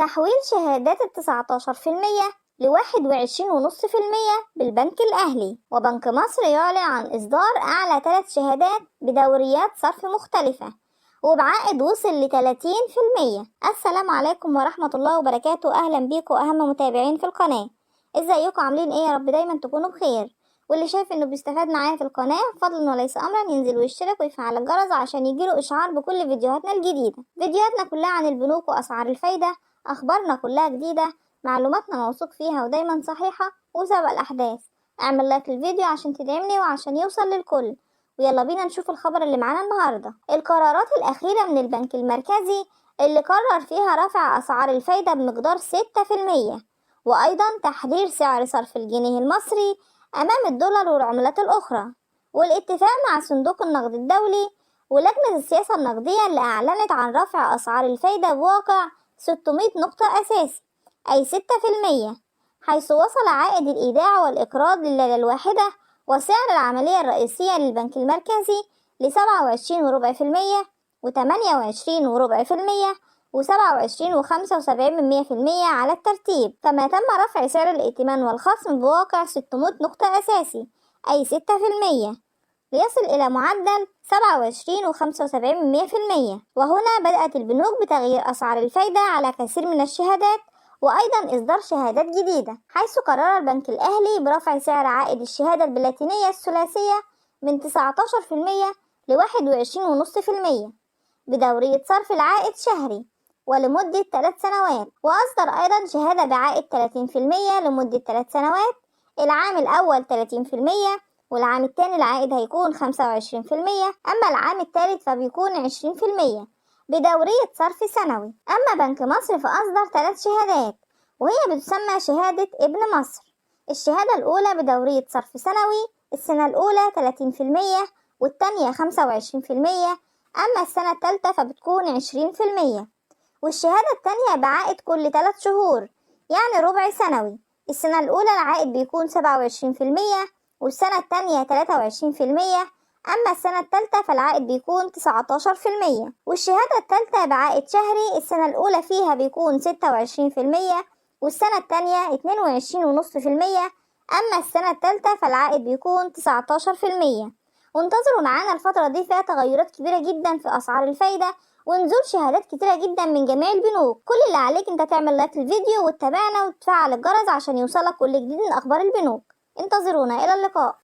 تحويل شهادات 19% ل21.5% بالبنك الأهلي. وبنك مصر يعلن عن إصدار أعلى 3 شهادات بدوريات صرف مختلفة وبعائد وصل ل30%. السلام عليكم ورحمة الله وبركاته. أهلا بيكم أهم متابعين في القناة. ازيكم عاملين ايه؟ يا رب دايما تكونوا بخير. واللي شايف انه بيستفاد معايا في القناة فضلا وليس امرا ينزل ويشترك ويفعل الجرس عشان يجيله اشعار بكل فيديوهاتنا الجديدة. فيديوهاتنا كلها عن البنوك واسعار الفايدة، اخبارنا كلها جديدة، معلوماتنا موثوق فيها ودايما صحيحة وسبق الاحداث. اعمل لايك للفيديو عشان تدعمني وعشان يوصل للكل. ويلا بينا نشوف الخبر اللي معانا النهاردة. القرارات الاخيرة من البنك المركزي اللي قرر فيها رفع اسعار الفايدة بمقدار 6%، وأيضا تحرير سعر صرف الجنيه المصري أمام الدولار والعملات الأخرى، والاتفاق مع صندوق النقد الدولي ولجنة السياسة النقدية اللي أعلنت عن رفع أسعار الفايدة بواقع 600 نقطة أساسي أي 6%، حيث وصل عائد الإيداع والإقراض لليلة الواحدة وسعر العملية الرئيسية للبنك المركزي ل27.25% و28.25% و27.75% على الترتيب. كما تم رفع سعر الائتمان والخصم بواقع 600 نقطة أساسي أي 6%، ليصل إلى معدل 27.75%. وهنا بدأت البنوك بتغيير أسعار الفايدة على كثير من الشهادات وأيضا إصدار شهادات جديدة، حيث قرر البنك الأهلي برفع سعر عائد الشهادة البلاتينية الثلاثية من 19% ل21.5% بدورية صرف العائد شهري ولمدة 3 سنوات. وأصدر أيضا شهادة بعائد 30% لمدة 3 سنوات، العام الأول 30% والعام الثاني العائد هيكون 25%، أما العام الثالث فبيكون 20% بدورية صرف سنوي. أما بنك مصر فأصدر 3 شهادات وهي بتسمى شهادة ابن مصر. الشهادة الأولى بدورية صرف سنوي، السنة الأولى 30% والتانية 25%، أما السنة الثالثة فبتكون 20%. والشهادة التانية بعائد كل 3 شهور يعني ربع سنوي. السنة الأولى العائد بيكون 27% والسنة التانية 23%، أما السنة الثالثة فالعائد بيكون 19%. والشهادة الثالثة بعائد شهري، السنة الأولى فيها بيكون 26% والسنة التانية 22.5%، أما السنة الثالثة فالعائد بيكون 19%. وانتظروا معانا الفترة دي فيها تغيرات كبيرة جدا في أسعار الفايدة ونزول شهادات كتيرة جدا من جميع البنوك. كل اللي عليك انت تعمل لايك للفيديو وتتابعنا وتفعل الجرس عشان يوصلك كل جديد من أخبار البنوك. انتظرونا، إلى اللقاء.